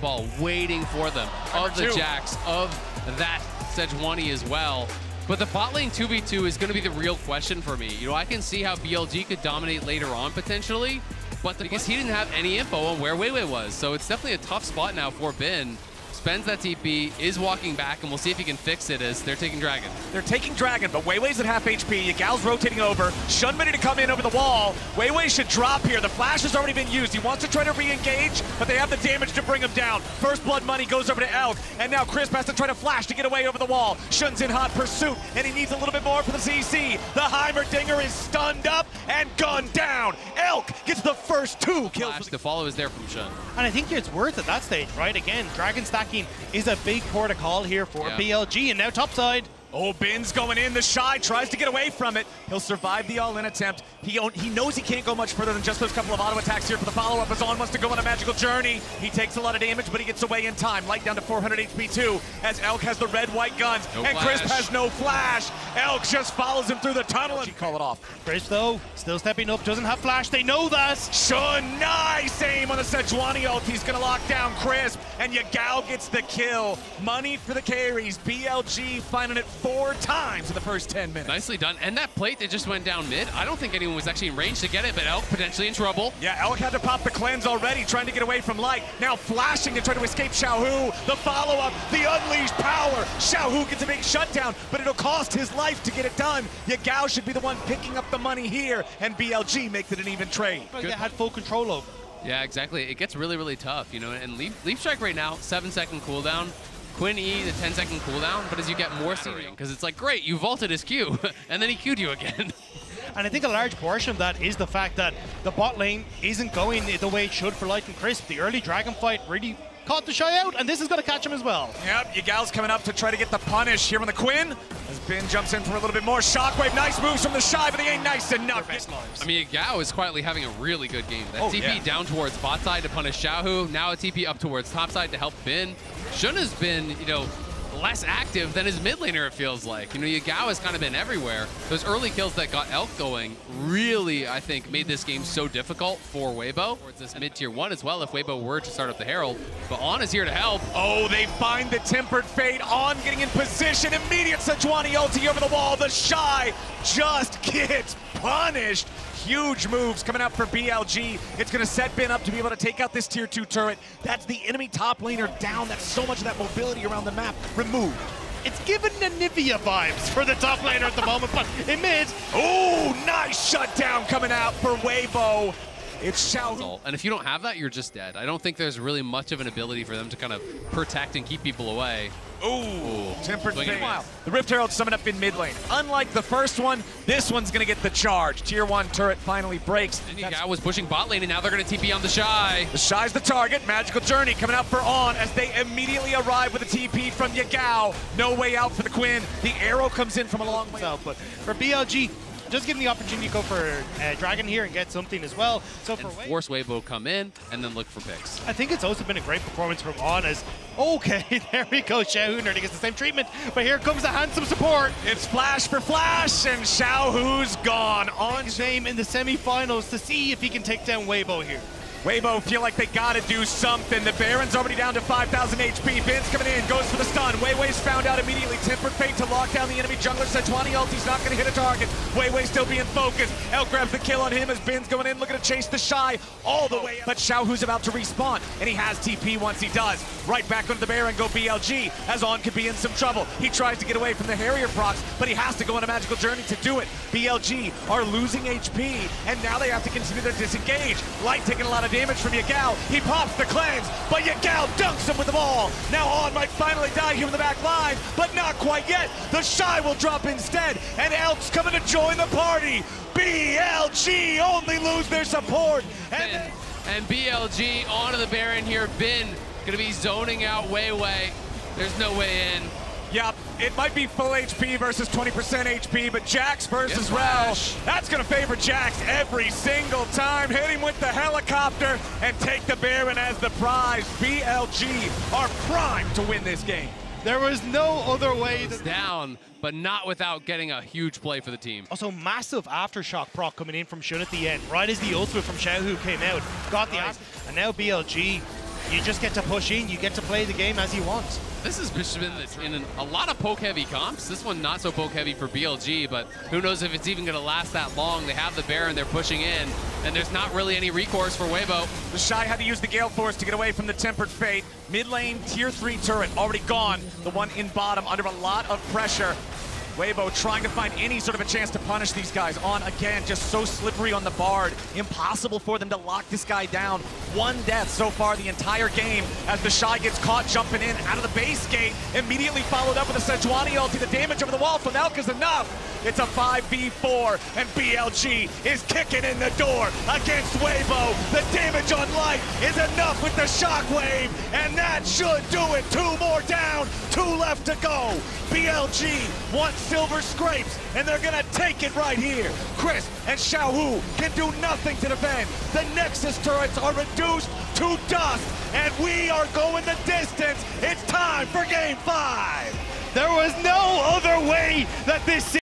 ball, waiting for them, of the Jax, of that Sejuani as well. But the bot lane 2v2 is going to be the real question for me. You know, I can see how BLG could dominate later on potentially, but because he didn't have any info on where Weibo was. So it's definitely a tough spot now for Bin. Spends that TP, is walking back, and we'll see if he can fix it as they're taking Dragon. They're taking Dragon, but Weiwei's at half HP. Yagal's rotating over. Shun ready to come in over the wall. Weiwei should drop here. The flash has already been used. He wants to try to re-engage, but they have the damage to bring him down. First blood money goes over to Elk, and now Crisp has to try to flash to get away over the wall. Shun's in hot pursuit, and he needs a little bit more for the CC. The Heimerdinger is stunned up and gunned down. Elk gets the first 2 kills. Flash, the follow is there from Shun. And I think it's worth at that stage, right? Again, Dragon stacking is a big port of call here for BLG, and now topside. Oh, Bin's going in. The Shy tries to get away from it. He'll survive the all-in attempt. He knows he can't go much further than just those couple of auto attacks here for the follow-up. As On wants to go on a magical journey. He takes a lot of damage, but he gets away in time. Light down to 400 HP too, as Elk has the red-white guns, and Crisp has no flash. Elk just follows him through the tunnel and call it off. Crisp, though, still stepping up, doesn't have flash. They know that. Shun, nice aim on the Sejuani ult. He's going to lock down Crisp, and Yagal gets the kill. Money for the carries. BLG finding it 4 times in the first 10 minutes. Nicely done. And that plate that just went down mid, I don't think anyone was actually in range to get it, but Elk potentially in trouble. Yeah, Elk had to pop the cleanse already, trying to get away from Light. Now flashing to try to escape Xiaohu. The follow-up, the unleashed power. Xiaohu gets a big shutdown, but it'll cost his life to get it done. Yagao should be the one picking up the money here, and BLG makes it an even trade. They had full control over. Yeah, exactly. It gets really, really tough, you know, and Leaf Strike right now, 7-second cooldown. Quinn E, the 10-second cooldown, but as you get more searing, because it's like, great, you vaulted his Q, and then he Q'd you again. And I think a large portion of that is the fact that the bot lane isn't going the way it should for Light and Crisp. The early Dragon fight really caught the Shy out, and this is going to catch him as well. Yep, Yagal's coming up to try to get the punish here on the Quinn. As Bin jumps in for a little bit more shockwave. Nice moves from the Shy, but he ain't nice enough. I mean, Yagao is quietly having a really good game. That TP down towards bot side to punish Xiaohu. Now a TP up towards top side to help Bin. Shun has been, you know, less active than his mid laner, it feels like. You know, Yagao has kind of been everywhere. Those early kills that got Elk going really, I think, made this game so difficult for Weibo. Towards this mid-tier 1 as well, if Weibo were to start up the Herald. But On is here to help. Oh, they find the Tempered Fate. On getting in position. Immediate Sejuani ulti over the wall. The Shy just gets punished. Huge moves coming out for BLG. It's going to set Bin up to be able to take out this tier 2 turret. That's the enemy top laner down. That's so much of that mobility around the map removed. It's given Anivia vibes for the top laner at the moment, but in mid. Oh, nice shutdown coming out for Weibo. It's Xiaohu. And if you don't have that, you're just dead. I don't think there's really much of an ability for them to kind of protect and keep people away. Ooh, Tempered Fate. The Rift Herald summoned up in mid lane. Unlike the first one, this one's going to get the charge. Tier 1 turret finally breaks. And Yagao was pushing bot lane, and now they're going to TP on the Shy. The Shy's the target. Magical Journey coming out for On as they immediately arrive with a TP from Yagao. No way out for the Quinn. The arrow comes in from a long way out. But for BLG, just give them the opportunity to go for Dragon here and get something as well. So for force Weibo come in and then look for picks. I think it's also been a great performance from On as, okay, there we go, Xiaohu nearly gets the same treatment, but here comes the handsome support. It's flash for flash, and Xiaohu's gone. On's aim in the semifinals to see if he can take down Weibo here. Weibo feel like they gotta do something. The Baron's already down to 5,000 HP. Bin's coming in, goes for the stun. Weiwei's found out immediately. Tempered Fate to lock down the enemy jungler. Sejuani ult, he's not gonna hit a target. Weiwei still being focused. Elk grabs the kill on him as Bin's going in, looking to chase the Shy all the way up. But Xiaohu's about to respawn, and he has TP once he does. Right back onto the Baron, go BLG, as On could be in some trouble. He tries to get away from the Harrier procs, but he has to go on a magical journey to do it. BLG are losing HP, and now they have to continue to disengage. Light taking a lot of damage from Yagal. He pops the cleanse, but Yagal dunks him with the ball. Now On might finally die here in the back line, but not quite yet. The Shy will drop instead, and Elk's coming to join the party. BLG only lose their support. And BLG onto the Baron here. Bin gonna be zoning out Weiwei. There's no way in. Yep, it might be full HP versus 20% HP, but Jax versus Rel. That's going to favor Jax every single time. Hit him with the helicopter and take the Baron as the prize. BLG are primed to win this game. There was no other way. Down, but not without getting a huge play for the team. Also, massive aftershock proc coming in from Shun at the end, right as the ultimate from Xiaohu came out. Got the and now BLG You just get to push in, you get to play the game as you want. This has been in a lot of poke-heavy comps. This one not so poke-heavy for BLG, but who knows if it's even going to last that long. They have the Baron, they're pushing in, and there's not really any recourse for Weibo. The Shy had to use the Gale Force to get away from the Tempered Fate. Mid lane, tier 3 turret, already gone. The one in bottom under a lot of pressure. Weibo trying to find any sort of a chance to punish these guys. On again, just so slippery on the Bard. Impossible for them to lock this guy down. One death so far the entire game as the Shy gets caught jumping in out of the base gate. Immediately followed up with a Sejuani ulti. The damage over the wall from Elka's enough. It's a 5v4 and BLG is kicking in the door against Weibo. The damage on light is enough with the Shockwave, and that should do it. 2 more down, 2 left to go. BLG wants silver scrapes, and they're gonna take it right here. Chris and Xiaohu can do nothing to defend. The Nexus turrets are reduced to dust, and we are going the distance. It's time for Game 5. There was no other way that this